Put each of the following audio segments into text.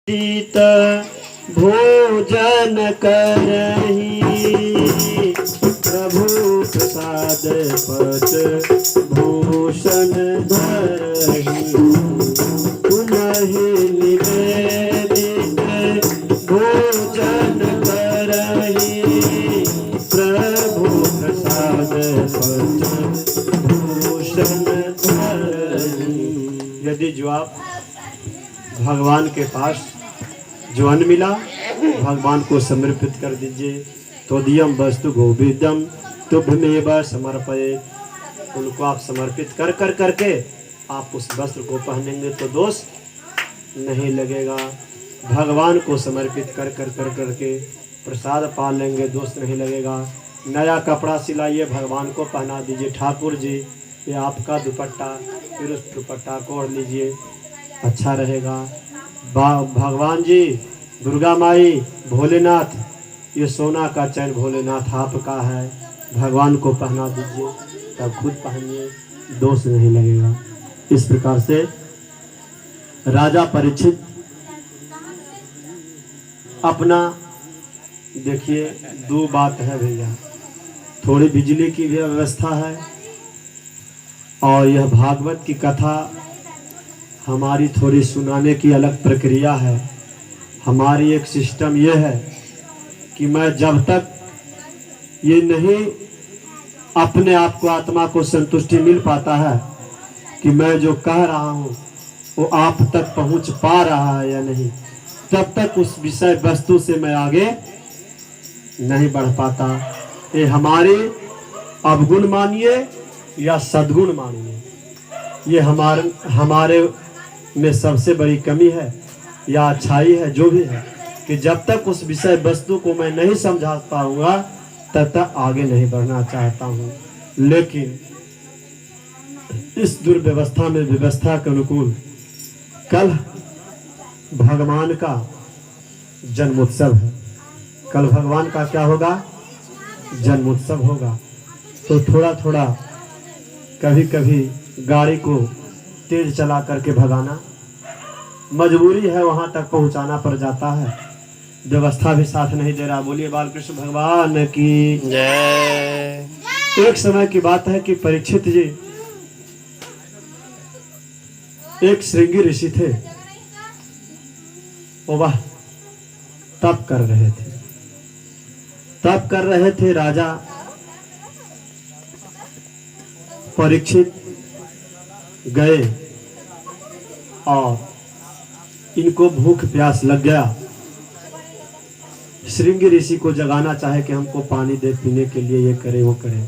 शीत भोजन करही प्रभु प्रसाद पट भूषण धरही तुम्हि निवेदित भोजन करही प्रभु प्रसाद पट भूषण धरही। यदि जो आप भगवान के पास जो अन्न मिला भगवान को समर्पित कर दीजिए। तो दियम वस्तु गोविंदम तुभ्यमेव समर्पयेत्। उनको आप समर्पित कर करके आप उस वस्त्र को पहनेंगे तो दोष नहीं लगेगा। भगवान को समर्पित कर करके प्रसाद पा लेंगे, दोष नहीं लगेगा। नया कपड़ा सिलाइए, भगवान को पहना दीजिए। ठाकुर जी ये आपका दुपट्टा, फिर उस दुपट्टा को ओढ़ लीजिए, अच्छा रहेगा। भगवान जी, दुर्गा माई, भोलेनाथ, ये सोना का चैन भोलेनाथ आपका है, भगवान को पहना दीजिए, तब खुद पहनिए, दोष नहीं लगेगा। इस प्रकार से राजा परीक्षित अपना देखिए, दो बात है भैया, थोड़ी बिजली की भी व्यवस्था है और यह भागवत की कथा हमारी थोड़ी सुनाने की अलग प्रक्रिया है। हमारी एक सिस्टम यह है कि मैं जब तक ये नहीं अपने आप को, आत्मा को संतुष्टि मिल पाता है कि मैं जो कह रहा हूँ वो आप तक पहुँच पा रहा है या नहीं, तब तक उस विषय वस्तु से मैं आगे नहीं बढ़ पाता। ये हमारे अवगुण मानिए या सद्गुण मानिए, ये हमारे में सबसे बड़ी कमी है या अच्छाई है, जो भी है, कि जब तक उस विषय वस्तु को मैं नहीं समझा पाऊंगा तब तक आगे नहीं बढ़ना चाहता हूँ। लेकिन इस दुर्व्यवस्था में व्यवस्था के अनुकूल कल भगवान का जन्मोत्सव है। कल भगवान का क्या होगा? जन्मोत्सव होगा। तो थोड़ा थोड़ा कभी कभी गाड़ी को तेज चला करके भगाना, मजबूरी है, वहां तक पहुंचाना पड़ जाता है, व्यवस्था भी साथ नहीं दे रहा। बोलिए बालकृष्ण भगवान की जय। एक समय की बात है कि परीक्षित जी एक श्रृंगी ऋषि थे, वह तप कर रहे थे। राजा परीक्षित गए और इनको भूख प्यास लग गया। श्रृंगी ऋषि को जगाना चाहे कि हमको पानी दे पीने के लिए, ये करे वो करे।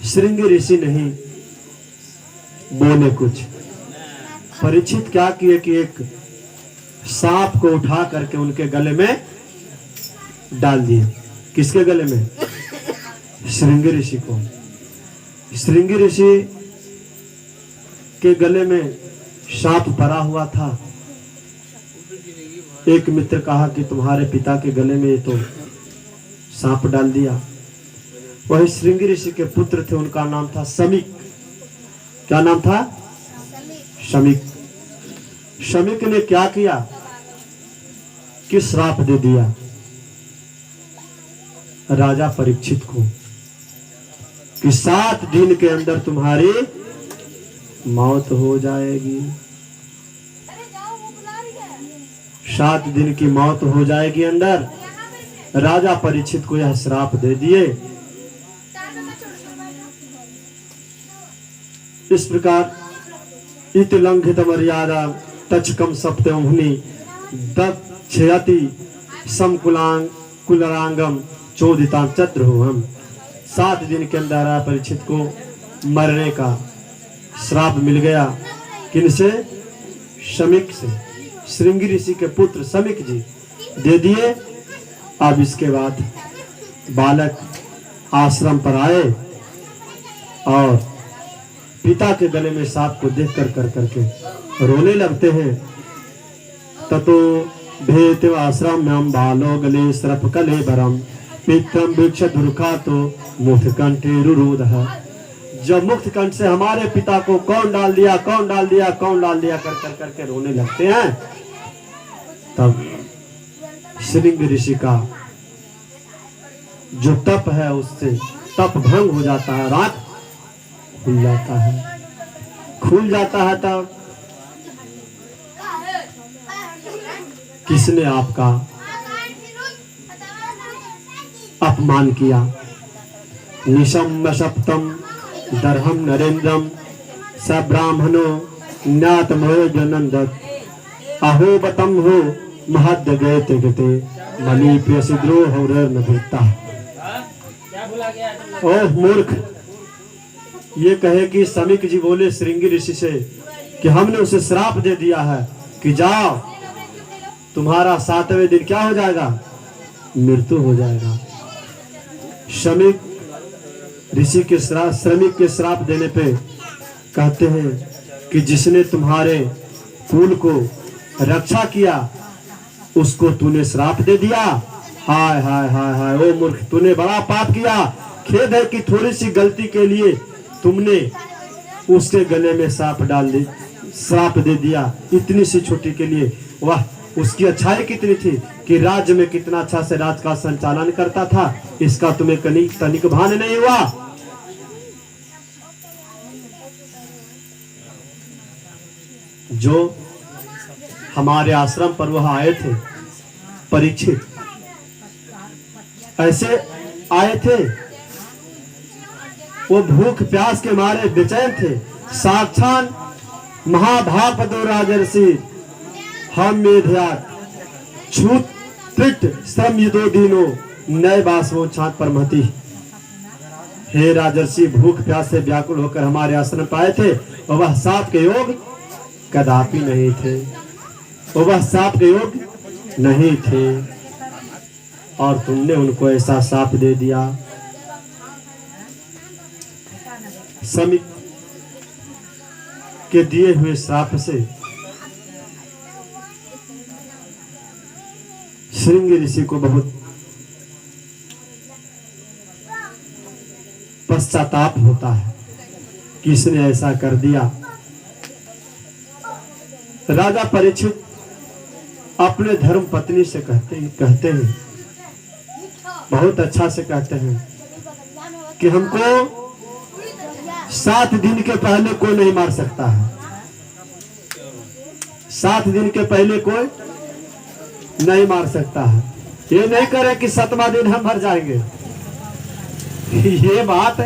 श्रृंगी ऋषि नहीं बोले कुछ। परीक्षित क्या किए कि एक सांप को उठा करके उनके गले में डाल दिए। किसके गले में? श्रृंगी ऋषि को। श्रृंगी ऋषि के गले में सांप पड़ा हुआ था। एक मित्र कहा कि तुम्हारे पिता के गले में तो सांप डाल दिया। वही श्रृंगी ऋषि के पुत्र थे, उनका नाम था शमीक। क्या नाम था? शमीक। शमीक ने क्या किया कि श्राप दे दिया राजा परीक्षित को कि 7 दिन के अंदर तुम्हारी मौत हो जाएगी। 7 दिन की मौत हो जाएगी अंदर। राजा परीक्षित को यह श्राप दे दिए। इस प्रकार इत लंघित मर्यादा तचकम सप्तमुनि दक्षयति कुलरांगम चोदिता चतुर्भुवम। 7 दिन के अंदर परीक्षित को मरने का श्राप मिल गया। किनसे? शमीक से। श्रृंगी ऋषि के पुत्र शमीक जी दे दिए। अब इसके बाद बालक आश्रम पर आए और पिता के गले में सांप को देख कर करके रोने लगते हैं। ततो भेत आश्रम बालो गले श्रप कले बरम पितम भिक्ष दुर्खा तो मुख कंठे रुरोध। जब मुक्त कंठ से हमारे पिता को कौन डाल दिया कर करके रोने लगते हैं, तब श्रृंग ऋषि का जो तप है उससे तप भंग हो जाता है, रात खुल जाता है, खुल जाता है। तब किसने आपका अपमान किया? निशम्य सप्तम दर्हम नरेंद्रम स ब्राह्मणो ज्ञातमोजनंदत अहोबतम हो महद गए गते मणिप्य सिद्रो न भीता। ओह मूर्ख, ये कहे कि समीक जी बोले श्रृंगी ऋषि से कि हमने उसे श्राप दे दिया है कि जाओ तुम्हारा 7वें दिन क्या हो जाएगा? मृत्यु हो जाएगा। समीक ऋषि के श्रमिक के श्राप देने पे कहते हैं कि जिसने तुम्हारे कुल को रक्षा किया उसको तूने श्राप दे दिया। हाय हाय हाय हाय, ओ मूर्ख, तूने बड़ा पाप किया। खेद है कि थोड़ी सी गलती के लिए तुमने उसके गले में श्राप दे दिया, इतनी सी छोटी के लिए। वाह, उसकी अच्छाई कितनी थी कि राज्य में कितना अच्छा से राज का संचालन करता था, इसका तुम्हें तनिक भान नहीं हुआ। जो हमारे आश्रम पर वह आए थे परीक्षित, ऐसे आए थे, वो भूख प्यास के मारे बेचैन थे। साक्षात महाभागवतो राजर्षि हम मेध्यात छूत त्रिट श्रम युदो दीनो नए बासवो छात परमति। हे राजर्षि, भूख प्यास से व्याकुल होकर हमारे आश्रम पाए थे और वह साप के योग कदापि नहीं थे, वह साप के योग नहीं थे, और तुमने उनको ऐसा साप दे दिया। समीक के दिए हुए श्राप से श्रृंगी ऋषि को बहुत पश्चाताप होता है कि इसने ऐसा कर दिया। राजा परीक्षित अपने धर्म पत्नी से कहते हैं, बहुत अच्छा से कहते हैं कि हमको 7 दिन के पहले कोई नहीं मार सकता है, 7 दिन के पहले कोई नहीं मार सकता है। ये नहीं करे कि 7वां दिन हम मर जाएंगे, ये बात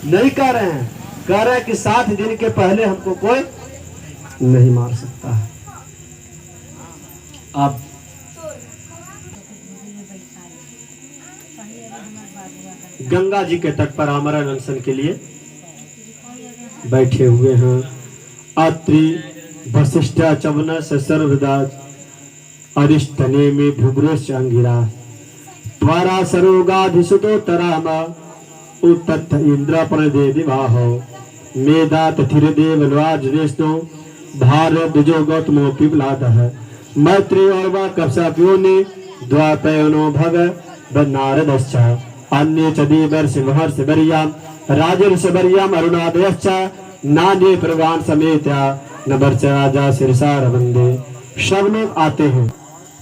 नहीं कह रहे हैं, कह रहे हैं कि 7 दिन के पहले हमको कोई नहीं मार सकता है। अब गंगा जी के तट पर आमरण अनशन के लिए बैठे हुए हैं। अत्रि वशिष्ठ चवन से सर्वदास अरिष्टने में भुग्रेश अंगिरा द्वारा सरोगाधिसुतोत्तराम उत्तत्थ इंद्र प्रणदे विवाहो मेदात थिरदेव राजवेष्णो भारत जो गौतमो पिपलादः मैत्री और वा कपसाप्यो ने द्वापयनो भग नारदश्च अन्ये च देवर्ष महर्षि वर्याम राजर्ष वर्याम अरुणादयश्च नान्ये प्रवान समेत्या नवर्च राजा सिरसार वंदे। सब लोग आते हैं,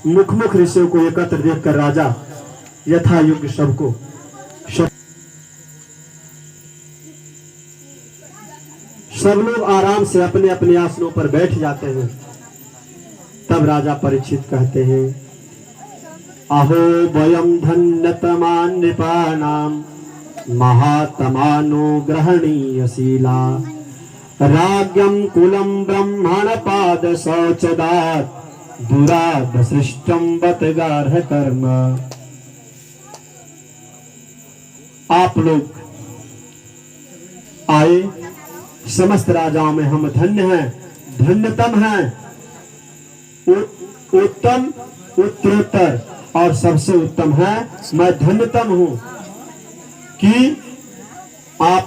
मुख मुख ऋषियों को एकत्र देखकर राजा यथा योग्य सबको सब लोग आराम से अपने अपने आसनों पर बैठ जाते हैं। तब राजा परीक्षित कहते हैं, अहो वयम धन्यतमान नृपाणाम महात्मानो ग्रहणीयशीला राज्ञम कुलम ब्रह्मण पाद शौचदात दुराद सृष्टम बतगार्ह कर्म। आप लोग आए, समस्त राजाओं में हम धन्य हैं, धन्यतम हैं, उत्तम उत्तरोत्तर और सबसे उत्तम है। मैं धन्यतम हूं कि आप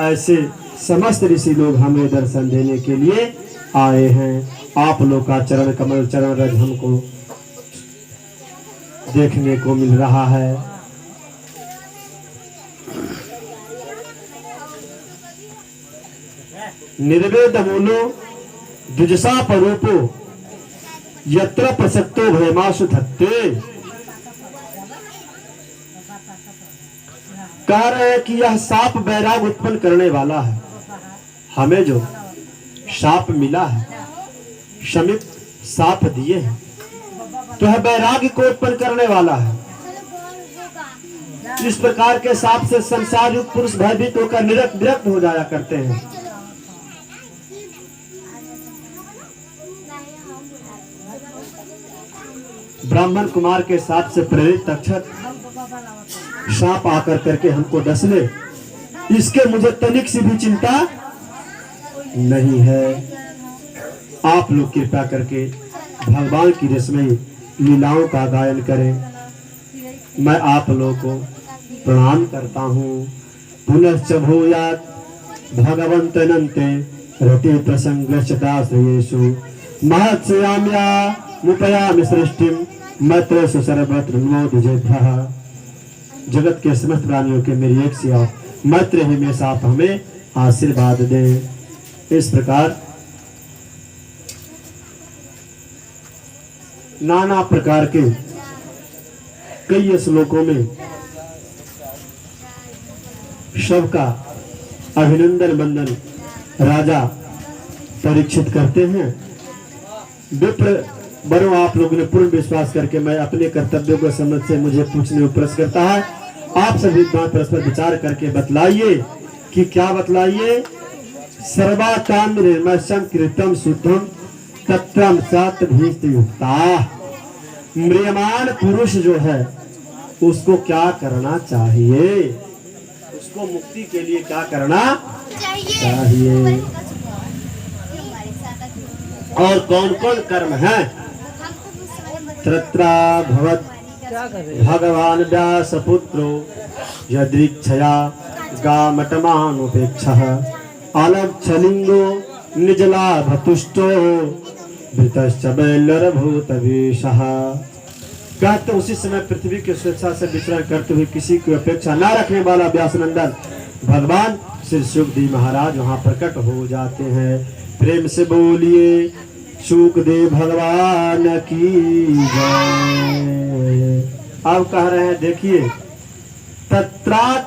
ऐसे समस्त ऋषि लोग हमें दर्शन देने के लिए आए हैं। आप लोग का चरण कमल चरण रज हमको देखने को मिल रहा है। निर्वेद मूलो द्विजसा परूपो यत्र प्रसक्तो भयमाशु धत्ते। कह रहे हैं कि यह साप बैराग उत्पन्न करने वाला है। हमें जो साप मिला है, शमित साप दिए हैं, तो यह बैराग्य को उत्पन्न करने वाला है। इस प्रकार के साप से संसार युक्त पुरुष भयभीत होकर विरक्त हो जाया करते हैं। ब्राह्मण कुमार के साप से प्रेरित तक्षक सांप आकर करके हमको डस ले, इसके मुझे तनिक सी भी चिंता नहीं है। आप लोग कृपया करके भगवान की रसमयी लीलाओं का गायन करें। मैं आप लोगों को प्रणाम करता हूँ। पुनश्च भूयात् भगवन्तनन्ते रति प्रसंगश्चताश्रयेषु महत्स्याम्या मुपयामि सृष्टिं मैत्रेषु सर्वत्र नमो द्विजेभ्यः। जगत के समस्त प्राणियों के मेरी एक सी आप मैत्र हमेशा आप हमें आशीर्वाद दें। इस प्रकार नाना प्रकार के कई श्लोकों में सबका अभिनंदन बंदन राजा परीक्षित करते हैं। विप्र बनो आप लोगों ने पूर्ण विश्वास करके मैं अपने कर्तव्यों को समझ से मुझे पूछने में प्रश्न करता है। आप सभी बात परस्पर विचार करके बतलाइए कि क्या बतलाइए। सर्वाकाम निर्मशम कृतम शुद्धम तत्रम सत्भीष्टयुक्ता। म्रियमान पुरुष जो है उसको क्या करना चाहिए, उसको मुक्ति के लिए क्या करना चाहिए और कौन कौन कर्म है। तत्रा भवत् भगवान व्यासपुत्रो यदृच्छया गामटमानुपेक्षः अलक्षलिंगो निजलाभतुष्टो भृतश्च बैलरभूतवेशः। कहते उसी समय पृथ्वी की स्वेच्छा से विचरण करते हुए किसी की अपेक्षा न रखने वाला व्यासनंदन भगवान श्री सुखदेव महाराज वहां प्रकट हो जाते हैं। प्रेम से बोलिए सुखदेव भगवान की जय। अब कह रहे हैं देखिए, तत्रात्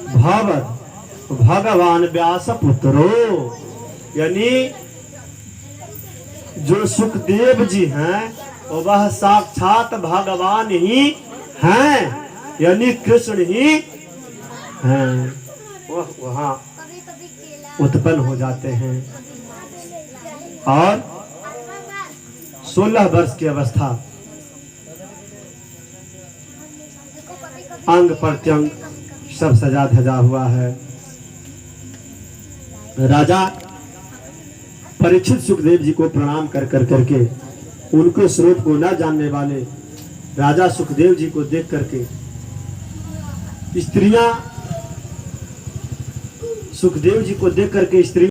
भवत् भगवान व्यास पुत्रो, यानी जो सुखदेव जी हैं वह साक्षात भगवान ही हैं, यानी कृष्ण ही हैं। वह वहां उत्पन्न हो जाते हैं और 16 वर्ष की अवस्था अंग प्रत्यंग सब सजा धजा हुआ है। राजा परीक्षित सुखदेव जी को प्रणाम कर करके उनके स्वरूप को न जानने वाले राजा सुखदेव जी को देख करके स्त्रियां सुखदेव जी को देख करके स्त्री